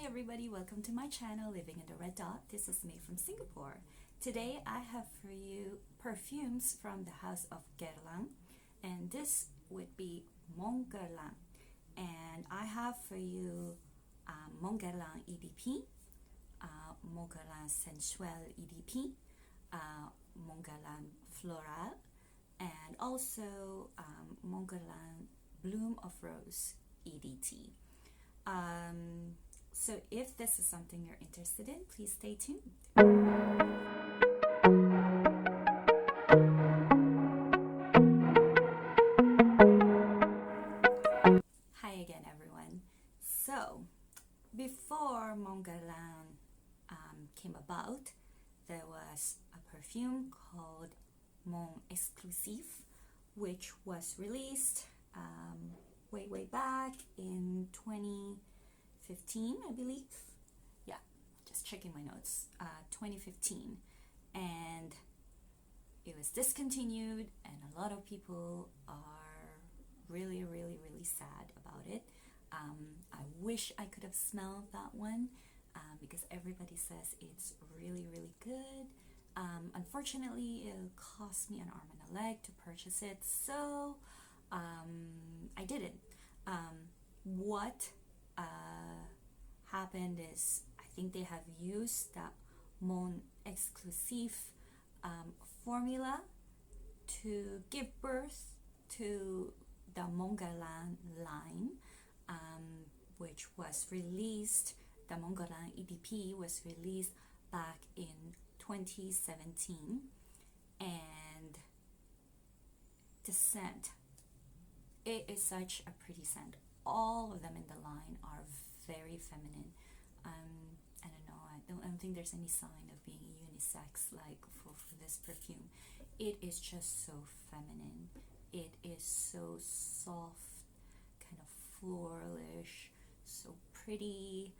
everybody, welcome to my channel Living in the Red Dot. This is me from Singapore. Today I have for you perfumes from the house of Guerlain, and this would be Mon Guerlain. And I have for you Mon Guerlain EDP, Mon Guerlain Sensuelle EDP, Mon Guerlain Florale, and also Mon Guerlain Bloom of Rose EDT. So if this is something you're interested in, please stay tuned. Hi again, everyone. So before Mon Guerlain came about, there was a perfume called Mon Exclusif, which was released way back in 2015, I believe. Yeah, just checking my notes. 2015, and it was discontinued, and a lot of people are really sad about it. I wish I could have smelled that one because everybody says it's really good. Unfortunately, it cost me an arm and a leg to purchase it, so I didn't. What happened is, I think they have used that Mon Exclusif formula to give birth to the Mon Guerlain line, which was released. The Mon Guerlain EDP was released back in 2017, and the scent, it is such a pretty scent. All of them in the line are very feminine. I don't know, I don't think there's any sign of being unisex like for this perfume. It is just so feminine. It is so soft, kind of floralish, so pretty.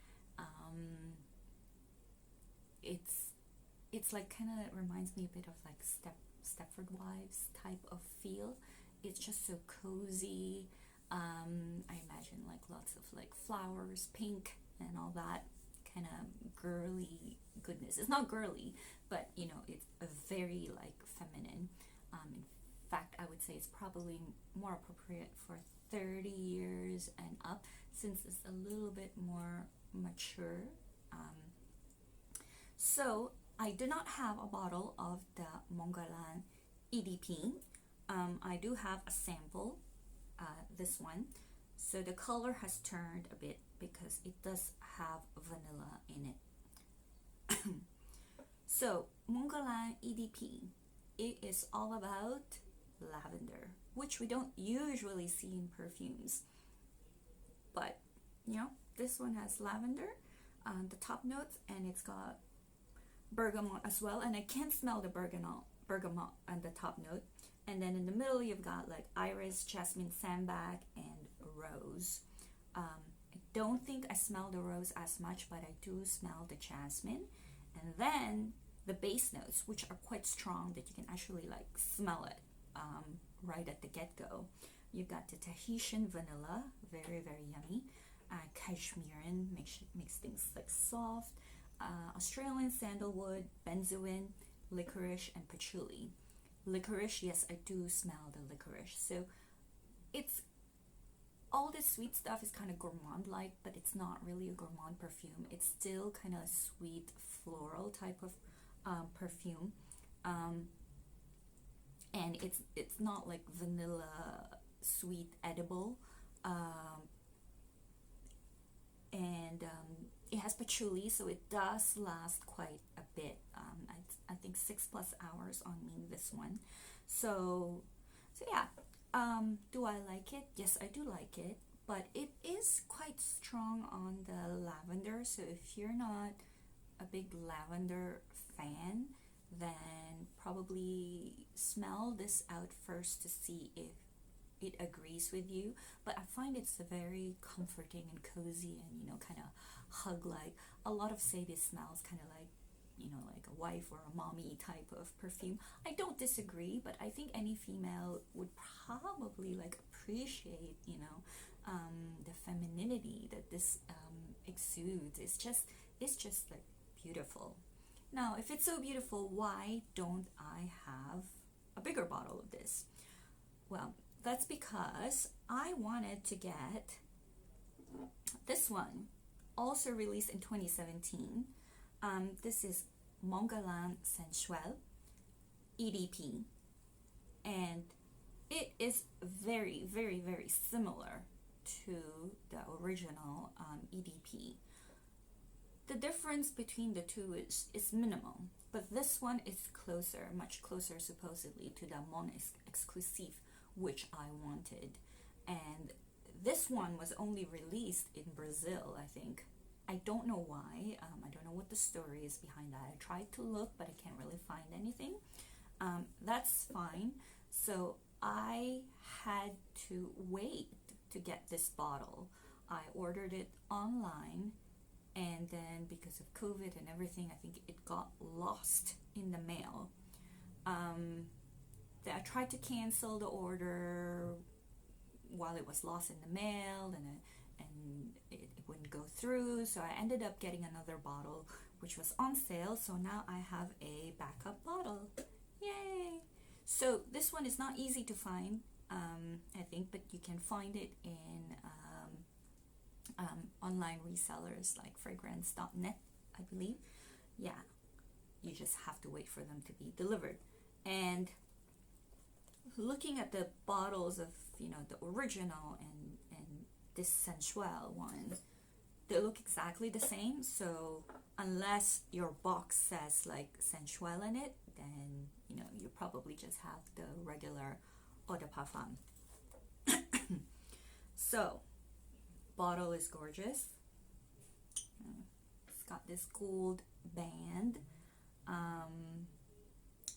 It's like, kind of reminds me a bit of like Stepford Wives type of feel. It's just so cozy. I imagine like lots of like flowers, pink and all that kind of girly goodness. It's not girly, but you know, it's a very like feminine. In fact, I would say it's probably more appropriate for 30 years and up, since it's a little bit more mature. So I do not have a bottle of the Mon Guerlain EDP. I do have a sample, this one. So the color has turned a bit because it does have vanilla in it. So Mon Guerlain EDP, it is all about lavender, which we don't usually see in perfumes. But you know, this one has lavender on the top notes, and it's got bergamot as well, and I can smell the bergamot on the top note. And then in the middle you've got like iris, jasmine, sambac, and rose. I don't think I smell the rose as much, but I do smell the jasmine. And then the base notes, which are quite strong, that you can actually like smell it right at the get-go. You've got the Tahitian vanilla, very yummy. Cashmerean makes things like soft. Australian sandalwood, benzoin, licorice, and patchouli. Licorice, yes, I do smell the licorice. So it's all this sweet stuff is kind of gourmand-like, but it's not really a gourmand perfume. It's still kind of sweet floral type of perfume, and it's not like vanilla sweet edible, and it has patchouli, so it does last quite a bit. I think 6+ hours on me, this one. So yeah. Do I like it? Yes, I do like it, but it is quite strong on the lavender. So if you're not a big lavender fan, then probably smell this out first to see if it agrees with you. But I find it's a very comforting and cozy, and you know, kind of hug-like. A lot of say this smells kind of like, you know, like a wife or a mommy type of perfume. I don't disagree, but I think any female would probably like appreciate, you know, the femininity that this exudes. It's just like beautiful. Now, if it's so beautiful, why don't I have a bigger bottle of this? Well, that's because I wanted to get this one, also released in 2017. This is Mon Guerlain Sensuelle EDP, and it is very, very, very similar to the original EDP. The difference between the two is minimal, but this one is closer, much closer supposedly to the Mon Exclusive, which I wanted. And this one was only released in Brazil, I think. I don't know why. I don't know what the story is behind that. I tried to look, but I can't really find anything. That's fine. So I had to wait to get this bottle. I ordered it online, and then because of COVID and everything, I think it got lost in the mail. I tried to cancel the order while it was lost in the mail, and it wouldn't go through, so I ended up getting another bottle which was on sale. So now I have a backup bottle. Yay! So this one is not easy to find, I think, but you can find it in online resellers like fragrance.net, I believe. Yeah, you just have to wait for them to be delivered. And looking at the bottles of, the original and this Senseuelle one, they look exactly the same. So unless your box says like Senseuelle in it, then you probably just have the regular eau de parfum. So bottle is gorgeous. It's got this gold band.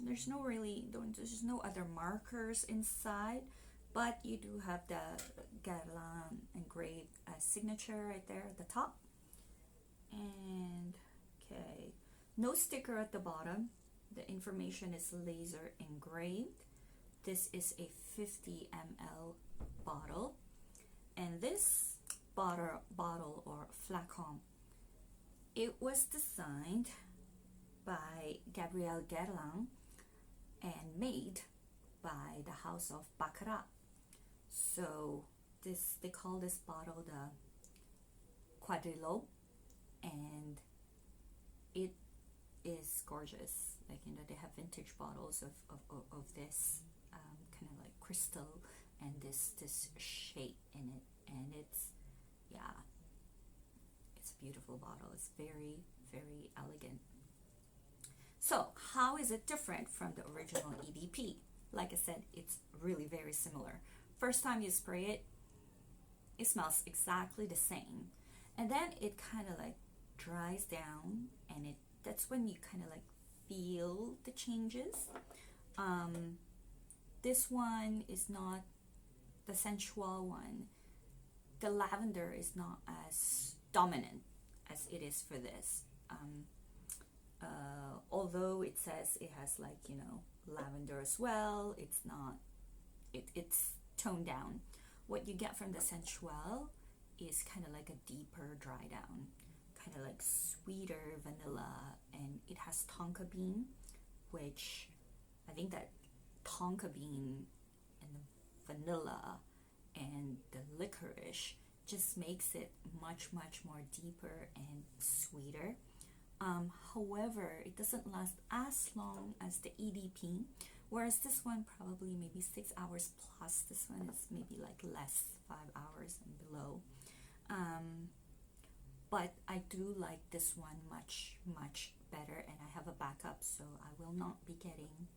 There's no other markers inside, but you do have the Guerlain engraved signature right there at the top. And okay, no sticker at the bottom. The information is laser engraved. This is a 50 ml bottle, and this bottle or flacon, it was designed by Gabriel Guerlain and made by the house of Baccarat. So they call this bottle the Quadrilo, and it is gorgeous. Like, they have vintage bottles of this kind of like crystal and this shape in it, and it's a beautiful bottle. It's very, very elegant. So how is it different from the original EDP? Like I said, it's really very similar. First time you spray it, it smells exactly the same, and then it kind of like dries down, and that's when you kind of like feel the changes. This one is not the Sensuelle one. The lavender is not as dominant as it is for this. Although it says it has like lavender as well, it's not. It's toned down. What you get from the Sensuelle is kind of like a deeper dry down, kind of like sweeter vanilla, and it has tonka bean, which I think that tonka bean and the vanilla and the licorice just makes it much, much more deeper and sweeter. However, it doesn't last as long as the EDP, whereas this one probably maybe 6 hours plus. This one is maybe like less, 5 hours and below. But I do like this one much, much better, and I have a backup, so I will not be getting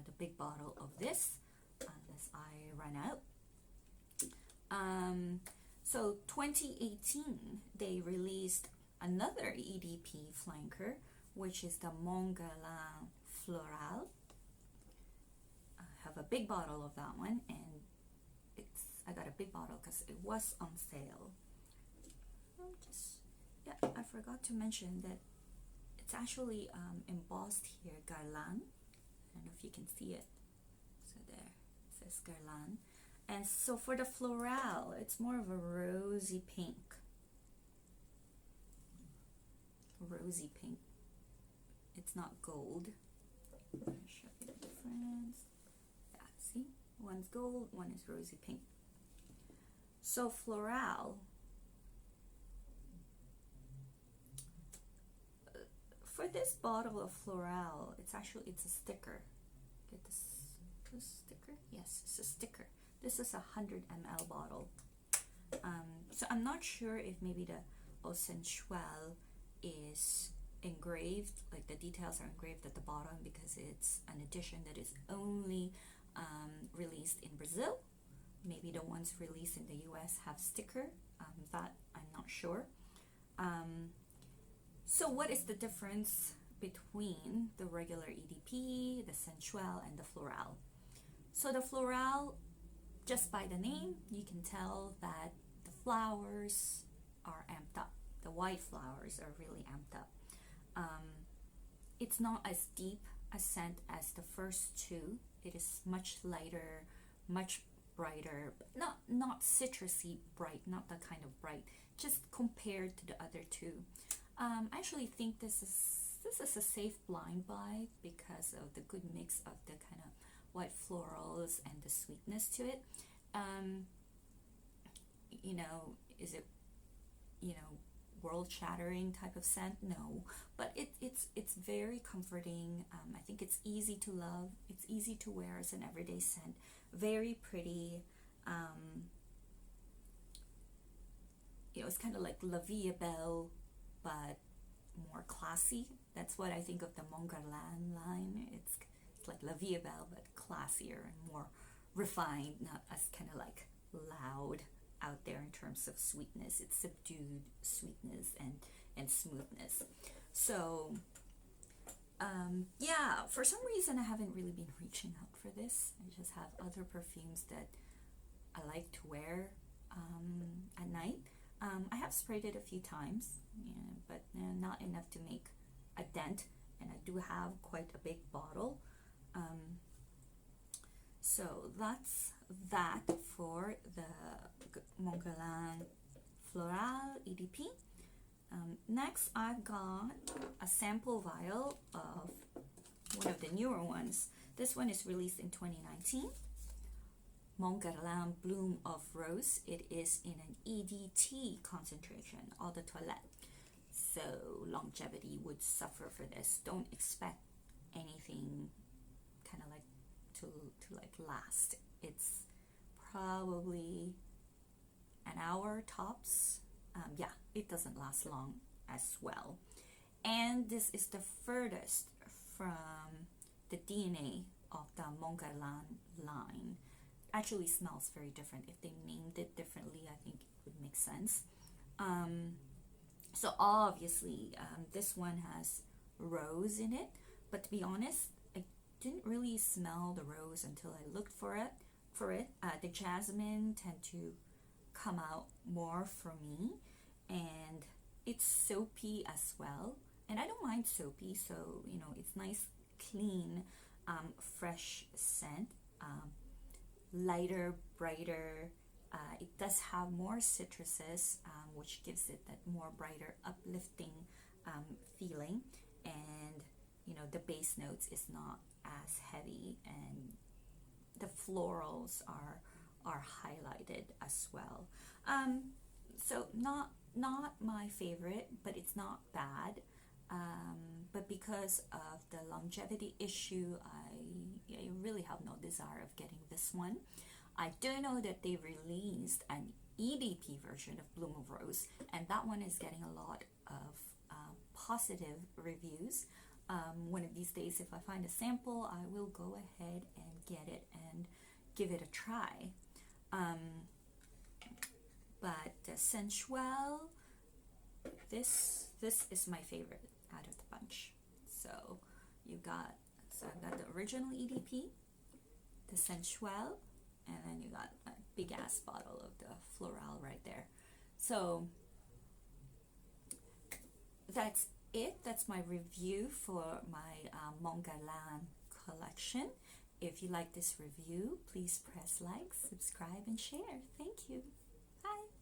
the big bottle of this unless I run out. So 2018 they released another EDP flanker, which is the Mon Guerlain Florale. I have a big bottle of that one, and I got a big bottle because it was on sale. I forgot to mention that it's actually embossed here, Guerlain. I don't know if you can see it. So there, it says Guerlain. And so for the Florale, it's more of a rosy pink. rosy pink. It's not gold. I'll show you the difference. Yeah, see? One's gold, one is rosy pink. So Florale, for this bottle of Florale, it's a sticker. Get this sticker? Yes, it's a sticker. This is a 100 ml bottle. So I'm not sure if maybe the Sensuelle is engraved, like the details are engraved at the bottom because it's an edition that is only released in Brazil. Maybe the ones released in the US have sticker, that I'm not sure. So what is the difference between the regular EDP, the Sensuelle, and the Florale? So the Florale, just by the name, you can tell that the flowers are amped up. The white flowers are really amped up. It's not as deep a scent as the first two. It is much lighter, much brighter, not citrusy bright, not that kind of bright, just compared to the other two. I actually think this is a safe blind buy because of the good mix of the kind of white florals and the sweetness to it. Is it, world-shattering type of scent? No, but it's very comforting. I think it's easy to love. It's easy to wear as an everyday scent. Very pretty. It's kind of like La Vie est Belle, but more classy. That's what I think of the Mon Guerlain line. It's like La Vie est Belle, but classier and more refined, not as kind of like loud out there in terms of sweetness. It's subdued sweetness and smoothness. So yeah, for some reason I haven't really been reaching out for this. I just have other perfumes that I like to wear at night. I have sprayed it a few times, but not enough to make a dent, and I do have quite a big bottle. So that's that for the Mon Guerlain Florale EDP. Next, I've got a sample vial of one of the newer ones. This one is released in 2019. Mon Guerlain Bloom of Rose. It is in an EDT concentration, eau de toilette. So longevity would suffer for this. Don't expect anything kind of like to like last. It's probably an hour tops. Yeah, it doesn't last long as well. And this is the furthest from the DNA of the Mon Guerlain line. Actually smells very different. If they named it differently, I think it would make sense. So obviously this one has rose in it, but to be honest, I didn't really smell the rose until I looked for it. The jasmine tend to come out more for me, and it's soapy as well, and I don't mind soapy, so it's nice, clean, fresh scent. Lighter, brighter. It does have more citruses, which gives it that more brighter, uplifting feeling, and the base notes is not as heavy, and the florals are highlighted as well. So not my favorite, but it's not bad. But because of the longevity issue, I really have no desire of getting this one. I do know that they released an EDP version of Bloom of Rose, and that one is getting a lot of positive reviews. One of these days, if I find a sample, I will go ahead and get it and give it a try. But the Senseuelle, this is my favorite out of the bunch. So I've got the original EDP, the Senseuelle, and then you got a big ass bottle of the Florale right there. So that's it. That's my review for my Mon Guerlain collection. If you like this review, please press like, subscribe, and share. Thank you. Bye.